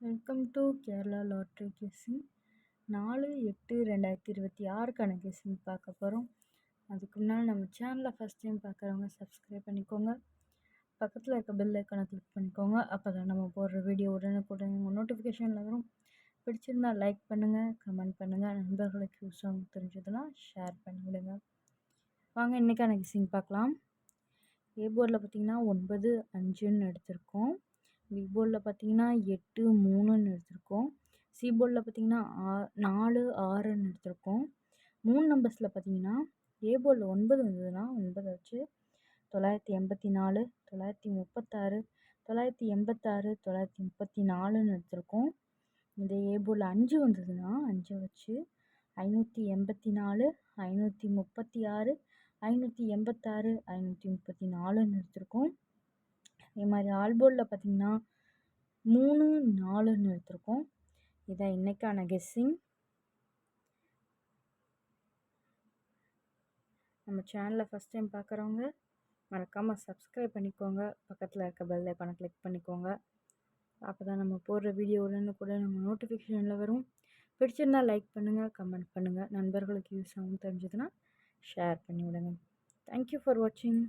Welcome to Kerala lottery guessing 4/8/2026க்கான guessing பார்க்க போகிறோம். அதுக்கு முன்னால் நம்ம சேனலை ஃபஸ்ட் டைம் பார்க்குறவங்க சப்ஸ்கிரைப் பண்ணிக்கோங்க. பக்கத்தில் இருக்க பெல் ஐக்கானை கிளிக் பண்ணிக்கோங்க. அப்போ தான் நம்ம போடுற வீடியோ உடனுக்குடன் நோட்டிஃபிகேஷனில் வரும். பிடிச்சிருந்தால் லைக் பண்ணுங்கள், கமெண்ட் பண்ணுங்கள். நண்பர்களுக்கு யூஸ் ஆகும் தெரிஞ்சதுன்னா ஷேர் பண்ணிவிடுங்க. வாங்க இன்றைக்கான கெஸ்ஸிங் பார்க்கலாம். ஏ போர்டில் பார்த்திங்கன்னா 9, 5ன்னு எடுத்திருக்கோம். பி போர்டில் பார்த்திங்கன்னா 8, 3ன்னு எடுத்திருக்கோம். சி போர்டில் பார்த்திங்கன்னா 4, 6ன்னு எடுத்திருக்கோம். 3 நம்பர்ஸில் பார்த்திங்கன்னா ஏ போர்டில் 9 வந்ததுன்னா 9 வச்சு 984, 936, 986, 934ன்னு எடுத்திருக்கோம். இந்த ஏ போர்டில் 5 வந்ததுன்னா 5 வச்சு 584, 536, 586, 534ன்னு எடுத்திருக்கோம். அதே மாதிரி ஆல் போர்டில் பார்த்திங்கன்னா 3, 4ன்னு எடுத்திருக்கோம். இதான் இன்றைக்கான கெஸ்ஸிங். நம்ம சேனலை ஃபஸ்ட் டைம் பார்க்குறவங்க மறக்காமல் சப்ஸ்கிரைப் பண்ணிக்கோங்க. பக்கத்தில் இருக்க பெல் ஐக்கானை கிளிக் பண்ணிக்கோங்க. அப்போ தான் நம்ம போடுற வீடியோ கூட நம்ம நோட்டிஃபிகேஷனில் வரும். பிடிச்சிருந்தால் லைக் பண்ணுங்கள், கமெண்ட் பண்ணுங்கள். நண்பர்களுக்கு யூஸ் ஆகும் தெரிஞ்சதுன்னா ஷேர் பண்ணி விடுங்க. தேங்க்யூ ஃபார் வாட்சிங்.